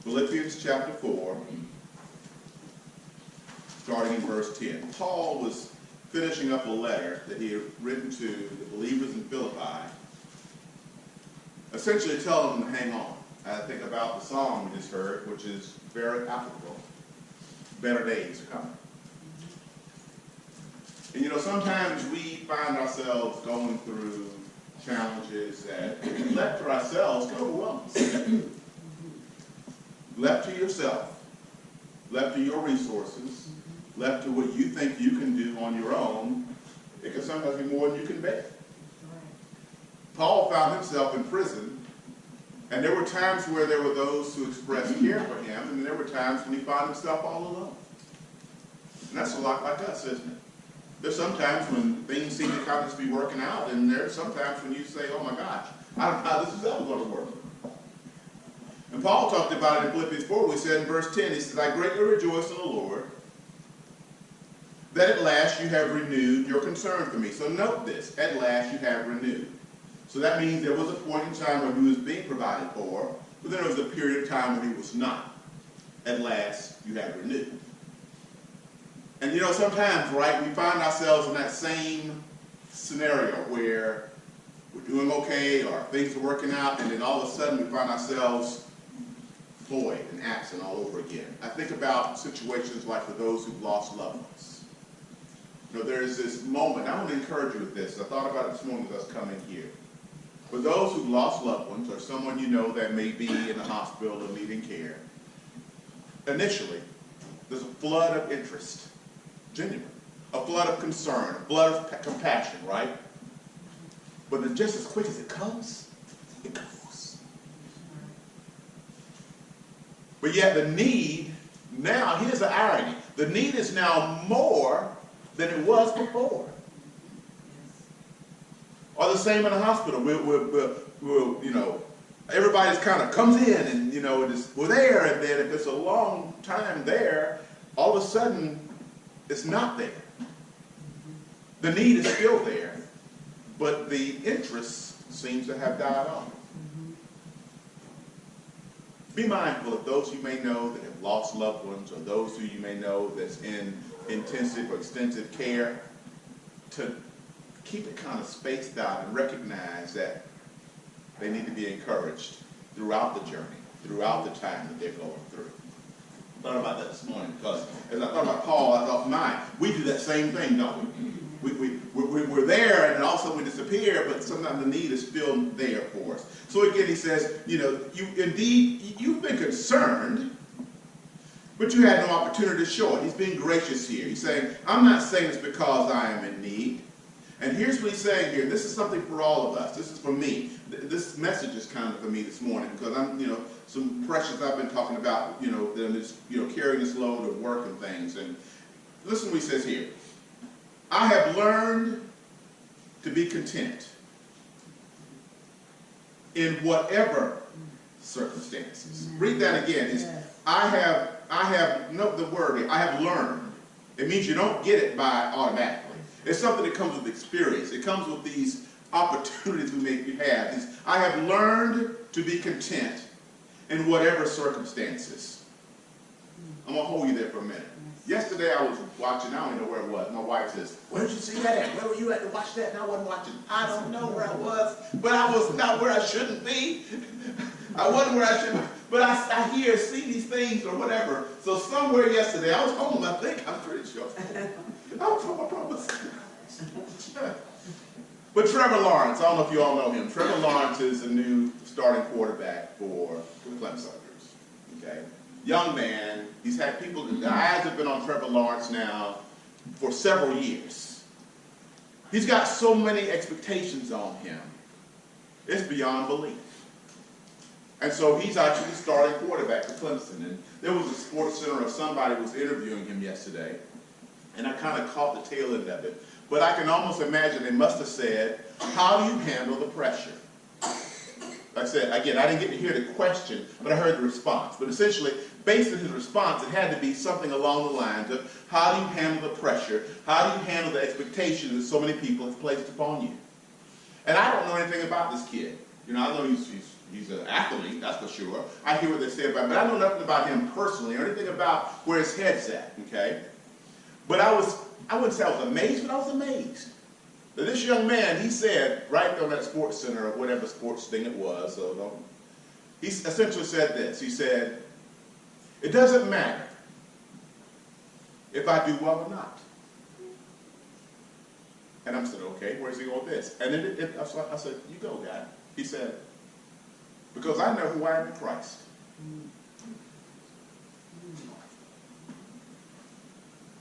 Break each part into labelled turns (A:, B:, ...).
A: Philippians chapter 4, starting in verse 10. Paul was finishing up a letter that he had written to the believers in Philippi, essentially telling them to hang on. I think about the song we just heard, which is very applicable. Better days are coming. And you know, sometimes we find ourselves going through challenges that, if we left to ourselves, can overwhelm us. Left to yourself, left to your resources, left to what you think you can do on your own, it can sometimes be more than you can bear. Paul found himself in prison, and there were times where there were those who expressed care for him, and there were times when he found himself all alone. And that's a lot like us, isn't it? There's sometimes when things seem to kind of just be working out, and there's sometimes when you say, oh my gosh, I don't know how this is ever going to work. And Paul talked about it in Philippians 4. We said in verse 10, he says, I greatly rejoice in the Lord that at last you have renewed your concern for me. So note this, at last you have renewed. So that means there was a point in time when he was being provided for, but then there was a period of time when he was not. At last you have renewed. And you know, sometimes, right, we find ourselves in that same scenario where we're doing okay or things are working out, and then all of a sudden we find ourselves void and absent all over again. I think about situations like for those who've lost loved ones. You know, there's this moment, I want to encourage you with this. I thought about it this morning as I was coming here. For those who've lost loved ones or someone you know that may be in the hospital or needing care, initially, there's a flood of interest, genuine, a flood of concern, a flood of compassion, right? But then just as quick as it comes, it goes. But yet the need, now, here's the irony, the need is now more than it was before. Or the same in the hospital. We'll you know, everybody just kind of comes in and, you know, we're there, and then if it's a long time there, all of a sudden, it's not there. The need is still there, but the interest seems to have died off. Be mindful of those you may know that have lost loved ones, or those who you may know that's in intensive or extensive care, to keep it kind of spaced out and recognize that they need to be encouraged throughout the journey, throughout the time that they're going through. I thought about that this morning because as I thought about Paul, I thought, we do that same thing, don't we? We're there and all of a sudden we disappear, but sometimes the need is still there for us. So again, he says, you know, you've been concerned, but you had no opportunity to show it. He's being gracious here. He's saying, I'm not saying this because I am in need. And here's what he's saying here. This is something for all of us. This is for me. This message is kind of for me this morning because I'm, you know, some pressures I've been talking about, you know, that is, you know, carrying this load of work and things. And listen to what he says here. I have learned to be content in whatever circumstances. Read that again. It's, I have, note the word here, I have learned. It means you don't get it by automatically. It's something that comes with experience. It comes with these opportunities we make you have. I have learned to be content in whatever circumstances. I'm going to hold you there for a minute. Yesterday I was watching, I don't even know where it was. My wife says, where did you see that at? Where were you at to watch that? And I wasn't watching. I don't know where I was, but I was not where I shouldn't be. I wasn't where I should be. But I hear, see these things or whatever. So somewhere yesterday, I was home, I think, I'm pretty sure. I was home, I promise. But Trevor Lawrence, I don't know if you all know him. Trevor Lawrence is the new starting quarterback for the Clemson. Okay? Young man, he's had people, the eyes have been on Trevor Lawrence now for several years. He's got so many expectations on him. It's beyond belief. And so he's actually starting quarterback for Clemson. And there was a Sports Center of somebody was interviewing him yesterday. And I kind of caught the tail end of it. But I can almost imagine they must have said, how do you handle the pressure? Like I said, again, I didn't get to hear the question, but I heard the response. But essentially, based on his response, it had to be something along the lines of, how do you handle the pressure? How do you handle the expectations that so many people have placed upon you? And I don't know anything about this kid. You know, I know he's He's an athlete, that's for sure. I hear what they say about him, but I know nothing about him personally or anything about where his head's at, okay? But I wouldn't say I was amazed, but I was amazed. That this young man, he said, right on that sports center or whatever sports thing it was, he essentially said this. He said, it doesn't matter if I do well or not. And I said, okay, where's he going with this? And then I said, you go, guy. He said, because I know who I am in Christ.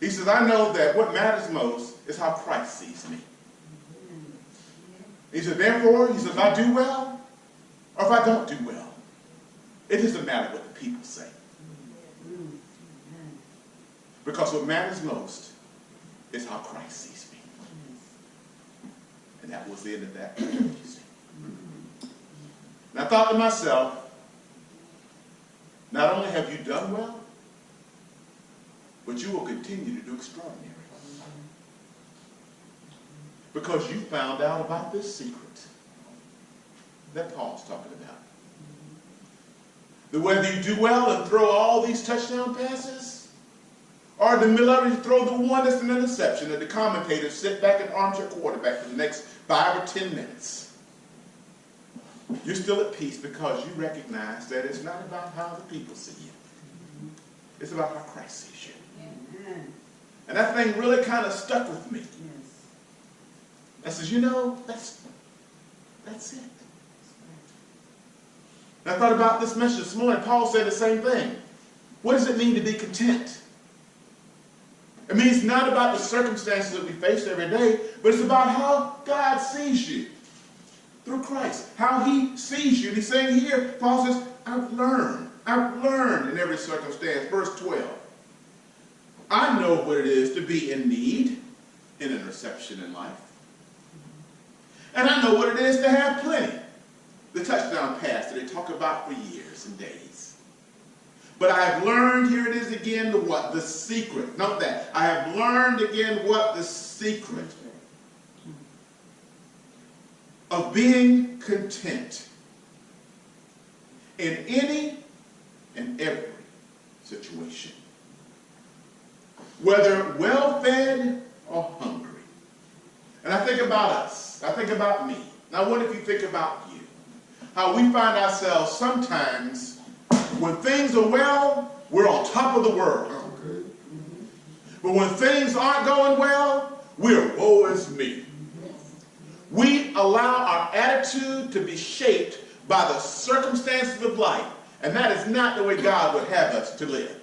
A: He says, I know that what matters most is how Christ sees me. He said, therefore, he says, if I do well or if I don't do well, it doesn't matter what the people say. Because what matters most is how Christ sees me. And that was the end of that. And I thought to myself, not only have you done well, but you will continue to do extraordinary. Because you found out about this secret that Paul's talking about. That whether you do well and throw all these touchdown passes, or in the middle of it, you throw the one that's an interception, that the commentators sit back and armchair quarterback for the next 5 or 10 minutes. You're still at peace because you recognize that it's not about how the people see you. It's about how Christ sees you. Amen. And that thing really kind of stuck with me. Yes. I says, you know, that's it. And I thought about this message this morning. Paul said the same thing. What does it mean to be content? It means not about the circumstances that we face every day, but it's about how God sees you through Christ. How he sees you. And he's saying here, Paul says, I've learned in every circumstance. Verse 12. I know what it is to be in need in a reception in life. And I know what it is to have plenty. The touchdown pass that they talk about for years and days. But I have learned, here it is again, the what? The secret. Note that. I have learned again what? The secret of being content in any and every situation. Whether well-fed or hungry. And I think about us. I think about me. Now, what if you think about you? How we find ourselves sometimes, when things are well, we're on top of the world. Okay. But when things aren't going well, we're woe is me. We allow our attitude to be shaped by the circumstances of life. And that is not the way God would have us to live.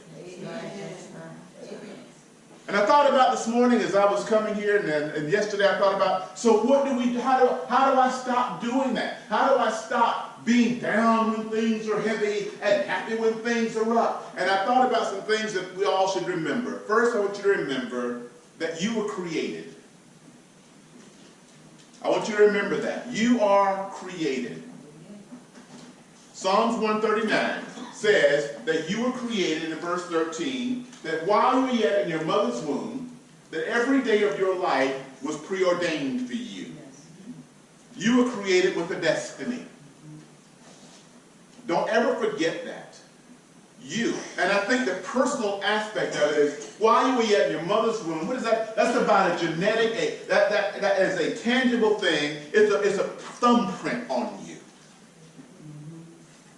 A: And I thought about this morning as I was coming here, and yesterday I thought about, so what do we do? How do I stop doing that? How do I stop being down when things are heavy and happy when things are up? And I thought about some things that we all should remember. First, I want you to remember that you were created. I want you to remember that. You are created. Psalms 139 says that you were created, in verse 13, that while you were yet in your mother's womb, that every day of your life was preordained for you. You were created with a destiny. Don't ever forget that. You. And I think the personal aspect of it is, while you were yet in your mother's womb, what is that? That's about a genetic, that is a tangible thing. It's a thumbprint on you.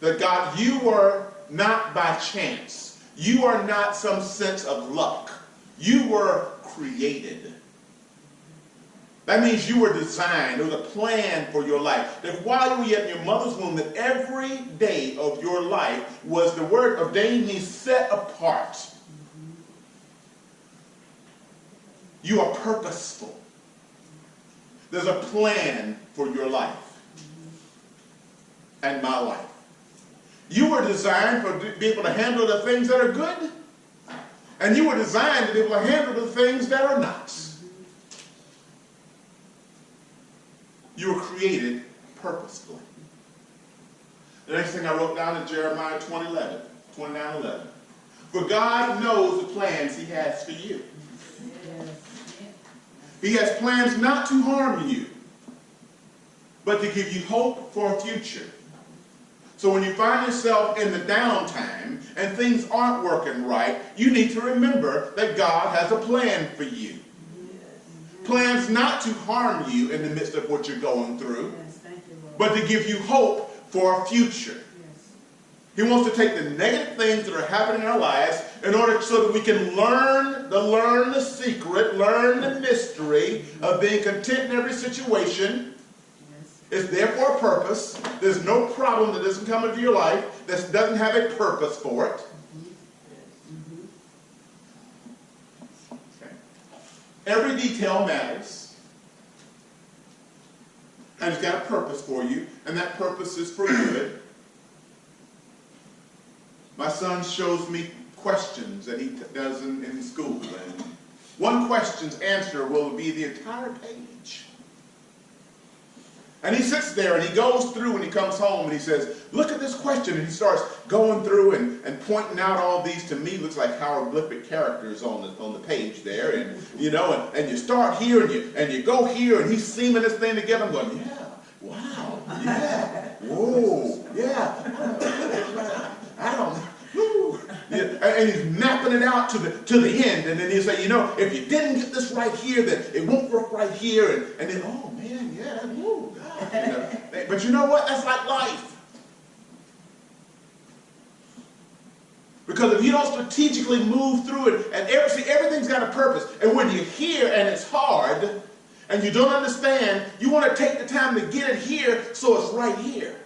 A: That God, you were not by chance. You are not some sense of luck. You were created. That means you were designed. There was a plan for your life. That while you were yet in your mother's womb, that every day of your life was, the word ordained means set apart. You are purposeful. There's a plan for your life and my life. You were designed to be able to handle the things that are good, and you were designed to be able to handle the things that are not. You were created purposefully. The next thing I wrote down is Jeremiah 29:11. For God knows the plans he has for you. He has plans not to harm you, but to give you hope for a future. So when you find yourself in the downtime and things aren't working right, you need to remember that God has a plan for you. Plans not to harm you in the midst of what you're going through, but to give you hope for a future. He wants to take the negative things that are happening in our lives in order so that we can learn the secret, learn the mystery of being content in every situation. It's there for a purpose. There's no problem that doesn't come into your life that doesn't have a purpose for it. Okay. Every detail matters. And it's got a purpose for you, and that purpose is for good. My son shows me questions that he does in school, and one question's answer will be the entire page. And he sits there and he goes through when he comes home and he says, look at this question, and he starts going through and pointing out all these, to me, looks like hieroglyphic characters on the page there, and you know, and you start here and you go here, and he's seaming this thing together. I'm going, yeah, wow, yeah, whoa, yeah. I don't know. Yeah, and he's mapping it out to the end, and then he'll say, you know, if you didn't get this right here, then it won't work right here, and then, oh man, yeah, whoa, God, you know. But you know what? That's like life. Because if you don't strategically move through it, and everything's got a purpose, and when you're here and it's hard, and you don't understand, you want to take the time to get it here so it's right here.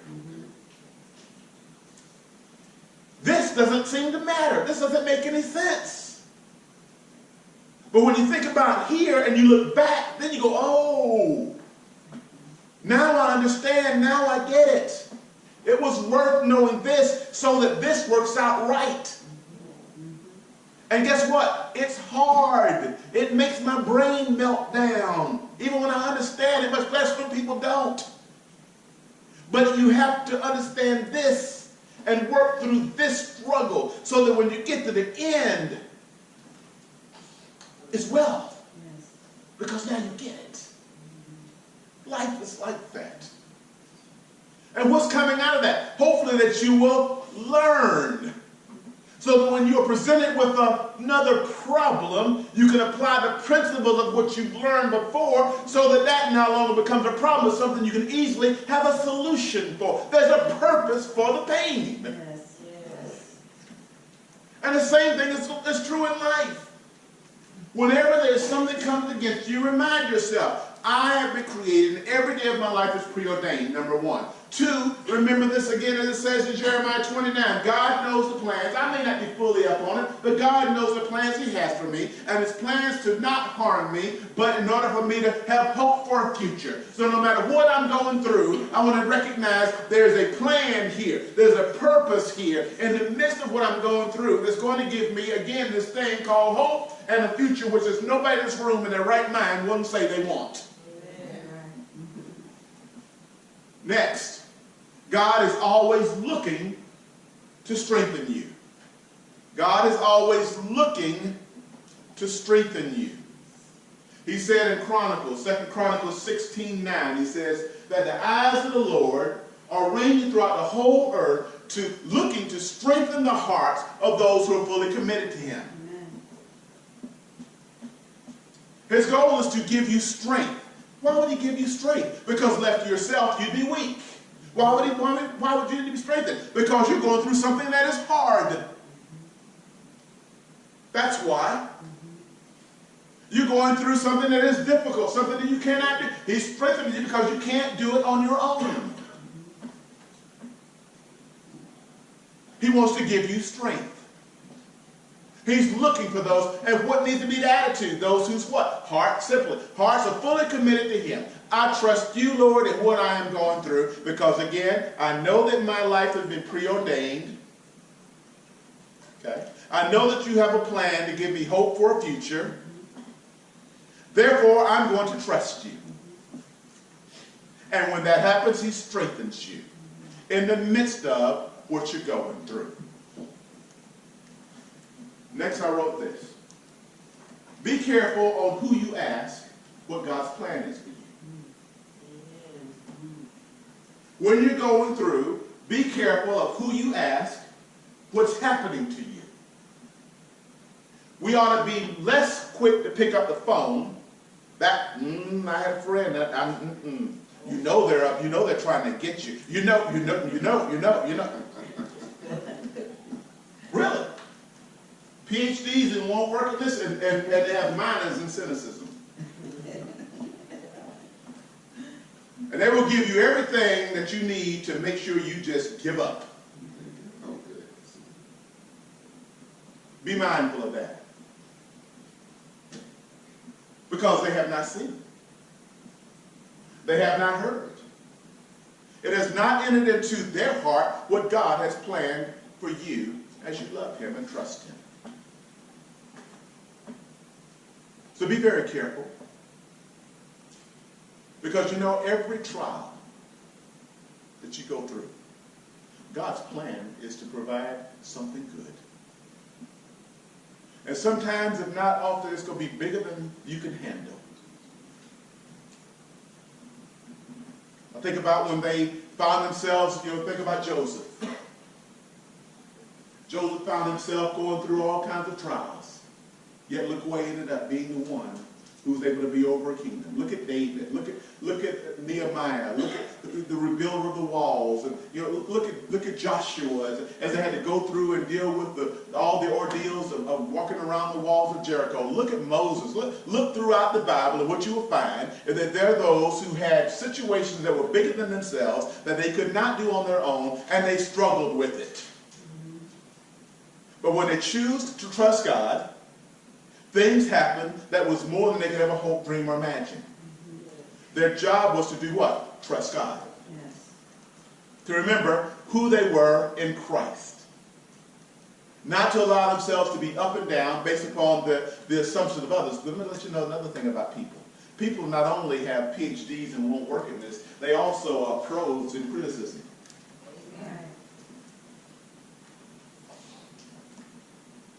A: This doesn't seem to matter. This doesn't make any sense. But when you think about here and you look back, then you go, oh, now I understand, now I get it. It was worth knowing this so that this works out right. And guess what? It's hard. It makes my brain melt down. Even when I understand it, much less when people don't. But you have to understand this and work through this struggle so that when you get to the end, it's well. Yes. Because now you get it. Life is like that. And what's coming out of that? Hopefully that you will learn. So that when you're presented with another problem, you can apply the principles of what you've learned before so that that no longer becomes a problem. It's something you can easily have a solution for. There's a purpose for the pain. Yes, yes. And the same thing is true in life. Whenever there's something comes against you, remind yourself, I have been created and every day of my life is preordained, number one. 2, remember this again as it says in Jeremiah 29. God knows the plans. I may not be fully up on it, but God knows the plans he has for me. And his plans to not harm me, but in order for me to have hope for a future. So no matter what I'm going through, I want to recognize there's a plan here. There's a purpose here. In the midst of what I'm going through, that's going to give me, again, this thing called hope and a future which is nobody in this room in their right mind wouldn't say they want. Next, God is always looking to strengthen you. God is always looking to strengthen you. He said in Chronicles, 2 Chronicles 16:9, he says that the eyes of the Lord are ranging throughout the whole earth looking to strengthen the hearts of those who are fully committed to him. Amen. His goal is to give you strength. Why would he give you strength? Because left to yourself, you'd be weak. Why would you need to be strengthened? Because you're going through something that is hard. That's why. You're going through something that is difficult, something that you cannot do. He's strengthening you because you can't do it on your own. He wants to give you strength. He's looking for those, and what needs to be the attitude? Those whose what? Heart, simply. Hearts are fully committed to him. I trust you, Lord, in what I am going through, because again, I know that my life has been preordained. Okay? I know that you have a plan to give me hope for a future. Therefore, I'm going to trust you. And when that happens, he strengthens you in the midst of what you're going through. Next, I wrote this. Be careful on who you ask what God's plan is for you. When you're going through, Be careful of who you ask what's happening to you. We ought to be less quick to pick up the phone. I had a friend that you know they're up. You know they're trying to get you. You know. Really? PhDs and won't work at this, and they have minors in cynicism. And they will give you everything that you need to make sure you just give up. Be mindful of that. Because they have not seen. They have not heard. It has not entered into their heart what God has planned for you as you love him and trust him. So be very careful. Because you know, every trial that you go through, God's plan is to provide something good. And sometimes, if not often, it's going to be bigger than you can handle. I think about when they found themselves, think about Joseph. Joseph found himself going through all kinds of trials. Yet look where he ended up being the one who was able to be over a kingdom. Look at David. Look at Nehemiah. Look at the rebuilder of the walls. And look at Joshua as they had to go through and deal with all the ordeals of walking around the walls of Jericho. Look at Moses. Look throughout the Bible, and what you will find is that there are those who had situations that were bigger than themselves that they could not do on their own, and they struggled with it. But when they choose to trust God, things happen that was more than they could ever hope, dream, or imagine. Their job was to do what? Trust God. Yes. To remember who they were in Christ. Not to allow themselves to be up and down based upon the assumptions of others. But let me let you know another thing about people. People not only have PhDs and won't work in this, they also are pros in criticism.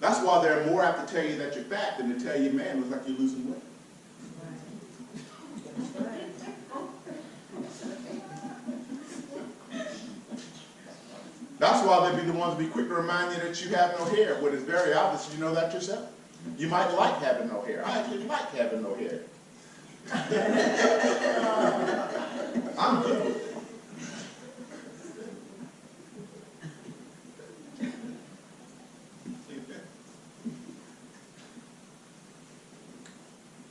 A: That's why they're more apt to tell you that you're fat than to tell you, man, it looks like you're losing weight. That's why they'd be the ones to be quick to remind you that you have no hair, when it's very obvious you know that yourself. You might like having no hair. I actually like having no hair. I'm good with it.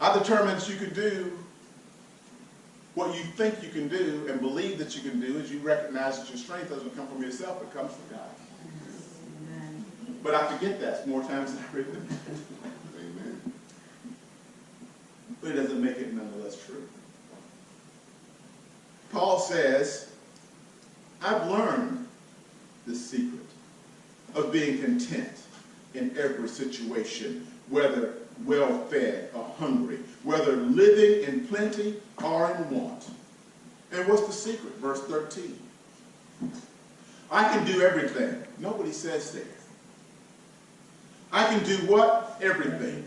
A: I determined that you can do what you think you can do and believe that you can do as you recognize that your strength doesn't come from yourself, it comes from God. Amen. But I forget that more times than I remember. Amen. But it doesn't make it nonetheless true. Paul says, I've learned the secret of being content in every situation, whether well-fed or hungry, whether living in plenty or in want. And what's the secret? Verse 13. I can do everything. Nobody says there. I can do what? Everything.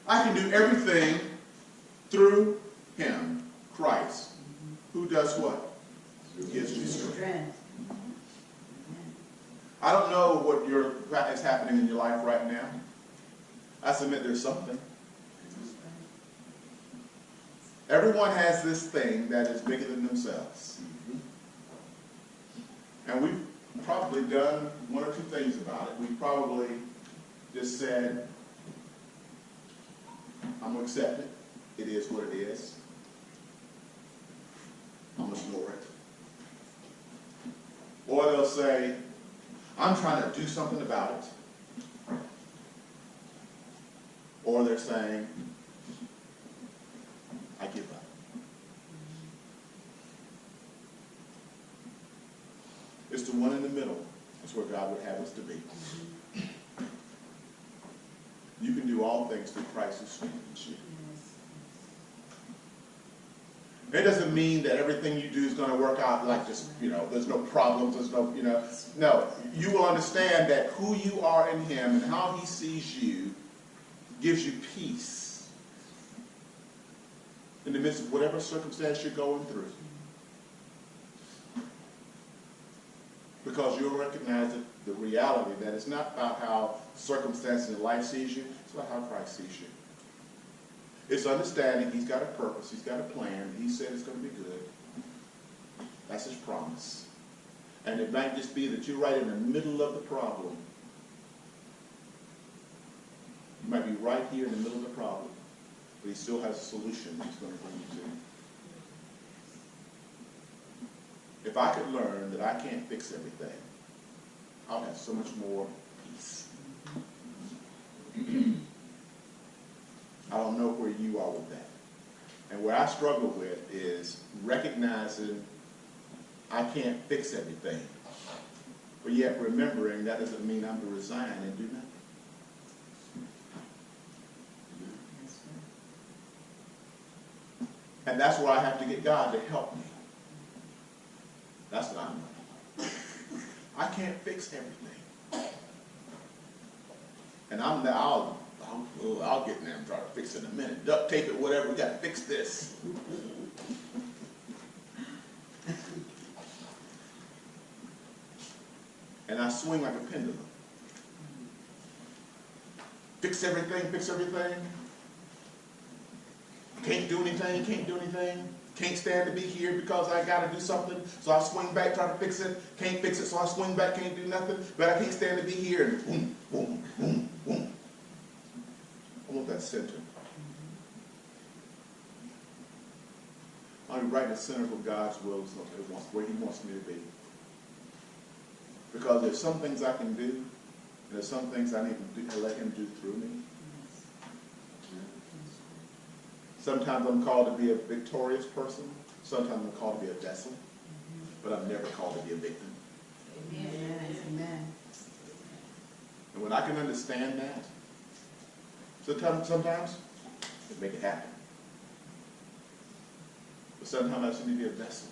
A: I can do everything through him, Christ, who does what? Who gives me strength. I don't know what is happening in your life right now. I submit there's something. Everyone has this thing that is bigger than themselves. And we've probably done one or two things about it. We've probably just said, I'm going to accept it. It is what it is. I'm going to ignore it. Or they'll say, I'm trying to do something about it. Or they're saying, I give up. It's the one in the middle. That's where God would have us to be. You can do all things through Christ who strengthens you. It doesn't mean that everything you do is going to work out like just, there's no problems, there's no, No, you will understand that who you are in him and how he sees you gives you peace in the midst of whatever circumstance you're going through. Because you'll recognize the reality that it's not about how circumstances in life sees you, it's about how Christ sees you. It's understanding he's got a purpose, he's got a plan, he said it's going to be good. That's his promise. And it might just be that you're right in the middle of the problem. You might be right here in the middle of the problem, but he still has a solution that he's going to bring you to. If I could learn that I can't fix everything, I'll have so much more peace. I don't know where you are with that. And where I struggle with is recognizing I can't fix everything. But yet remembering that doesn't mean I'm to resign and do nothing. And that's where I have to get God to help me. That's what I'm doing. I can't fix everything. And I'll get in there and try to fix it in a minute. Duct tape it, whatever, we got to fix this. And I swing like a pendulum. Fix everything, fix everything. Can't do anything, can't do anything. Can't stand to be here because I got to do something. So I swing back, try to fix it. Can't fix it, so I swing back, can't do nothing. But I can't stand to be here. And boom, boom, boom, boom. I want that center. I'll be right in the center of God's will, where he wants me to be. Because there's some things I can do, and there's some things I need to let him do through me. Sometimes I'm called to be a victorious person. Sometimes I'm called to be a vessel. But I'm never called to be a victim.
B: Amen. Amen.
A: And when I can understand that, sometimes it make it happen. But sometimes I just need to be a vessel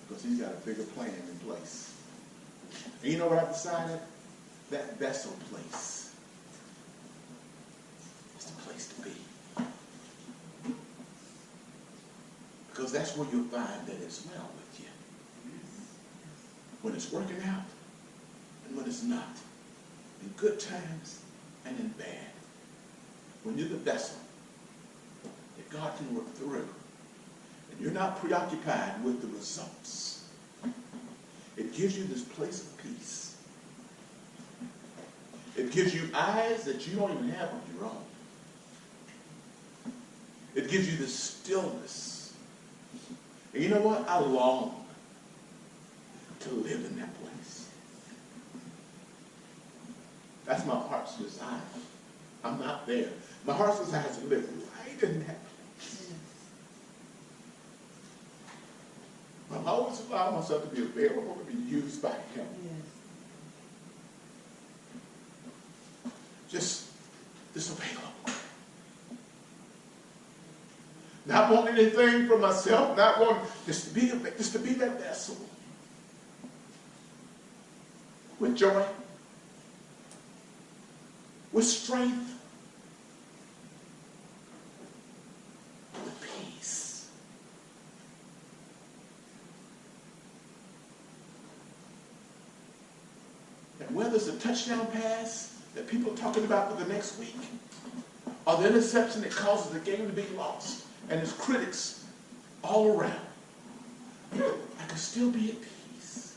A: because he's got a bigger plan in place. And you know what I've decided? That vessel place is the place to be. Because that's where you'll find that it's well with you. When it's working out and when it's not. In good times and in bad. When you're the vessel that God can work through. And you're not preoccupied with the results. It gives you this place of peace. It gives you eyes that you don't even have on your own. It gives you this stillness. And you know what? I long to live in that place. That's my heart's desire. I'm not there. My heart's desire is to live right in that place. I always allow myself to be available to be used by him. Just available. Not wanting anything for myself, not wanting just to be that vessel. With joy, with strength, with peace. And whether it's a touchdown pass that people are talking about for the next week, or the interception that causes the game to be lost, and his critics all around, I can still be at peace.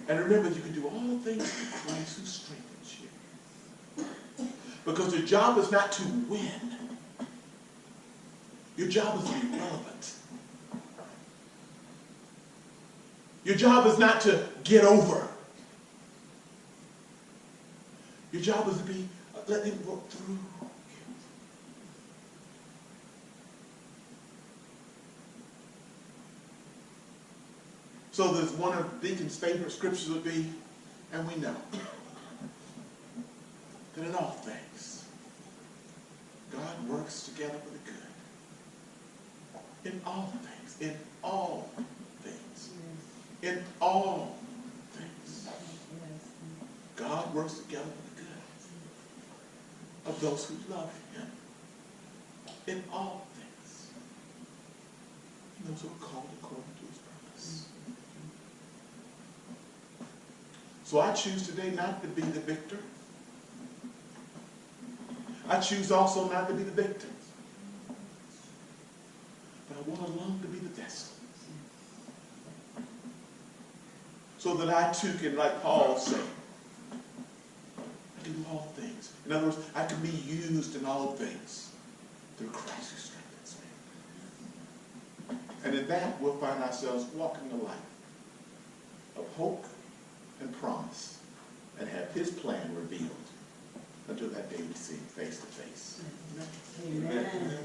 A: And remember, you can do all things through Christ who strengthens you. Because your job is not to win. Your job is to be relevant. Your job is not to get over. Your job is to be let him work through you. So there's one of Deacon's favorite scriptures would be, and we know that in all things, God works together for the good. In all things. In all things. In all things. God works together for the good of those who love him. In all things. those who are called according to his purpose. So I choose today not to be the victor. I choose also not to be the victim. But I want to long to be the vessel. So that I too can, like Paul said, I do all things. In other words, I can be used in all things through Christ who strengthens me. And in that, we'll find ourselves walking a life of hope and promise and have his plan revealed until that day we see him face to face.
B: Amen.